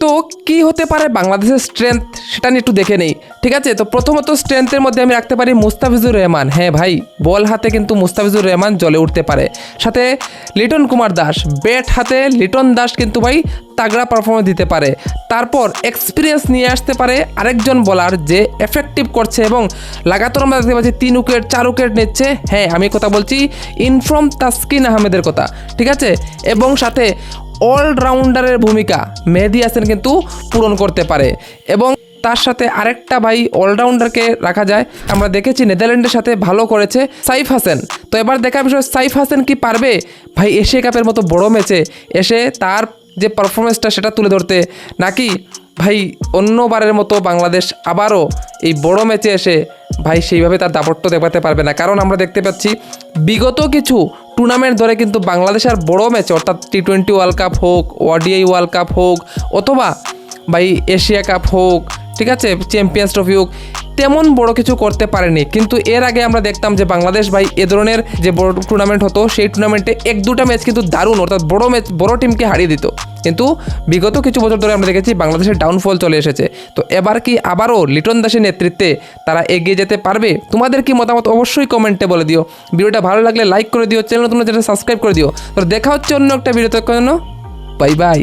তো কি হতে পারে বাংলাদেশের স্ট্রেংথ সেটা নিয়ে একটু দেখে নেই, ঠিক আছে। তো প্রথমত স্ট্রেংথের মধ্যে আমি রাখতে পারি মুস্তাফিজুর রহমান। হ্যাঁ ভাই, বল হাতে কিন্তু মুস্তাফিজুর রহমান জ্বলে উঠতে পারে। সাথে লিটন কুমার দাস, ব্যাট হাতে লিটন দাস কিন্তু ভাই তাগড়া পারফরমেন্স দিতে পারে। তারপর এক্সপিরিয়েন্স নিয়ে আসতে পারে আরেকজন বোলার যে এফেক্টিভ করছে এবং লাগাতার আমরা দেখতে পাচ্ছি 3 উইকেট 4 উইকেট নিচ্ছে। হ্যাঁ, আমি কথা বলছি ইনফ্রম তাসকিন আহমেদের কথা, ঠিক আছে। এবং সাথে অলরাউন্ডারের ভূমিকা মেহেদী হাসান কিন্তু পূরণ করতে পারে। এবং তার সাথে আরেকটা ভাই অলরাউন্ডারকে রাখা যায়, আমরা দেখেছি নেদারল্যান্ডের সাথে ভালো করেছে সাইফ হাসান। তো এবার দেখার বিষয় সাইফ হাসান কি পারবে ভাই এশিয়া কাপের মতো বড় ম্যাচে এসে তার যে পারফরমেন্সটা সেটা তুলে ধরতে, নাকি ভাই অন্যবারের মতো বাংলাদেশ আবারও এই বড় ম্যাচে এসে ভাই সেইভাবে তার দাপট্য দেখাতে পারবে না। কারণ আমরা দেখতে পাচ্ছি বিগত কিছু টুর্নামেন্ট ধরে কিন্তু বাংলাদেশের বড় ম্যাচে অর্থাৎ T20 ওয়ার্ল্ড কাপ হোক, ODI ওয়ার্ল্ড কাপ হোক, অথবা ভাই এশিয়া কাপ হোক, ঠিক আছে, চ্যাম্পিয়ন্স ট্রফি হোক, তেমন বড় কিছু করতে পারেনি। কিন্তু এর আগে আমরা দেখতাম যে বাংলাদেশ ভাই এ ধরনের যে বড় টুর্নামেন্ট হতো সেই টুর্নামেন্টে 1-2টা ম্যাচ কিন্তু দারুণ, অর্থাৎ বড় ম্যাচ বড় টিমকে হারিয়ে দিত। কিন্তু বিগত কিছু বছর ধরে আমরা দেখেছি বাংলাদেশের ডাউনফল চলে এসেছে। তো এবার কি আবারও লিটন দাসের নেতৃত্বে তারা এগিয়ে যেতে পারবে? তোমাদের কি মতামত অবশ্যই কমেন্টে বলে দিও। ভিডিওটা ভালো লাগলে লাইক করে দিও, চ্যানেল নতুন চ্যানেল সাবস্ক্রাইব করে দিও। তো দেখা হচ্ছে অন্য একটা ভিডিওতে। Bye bye.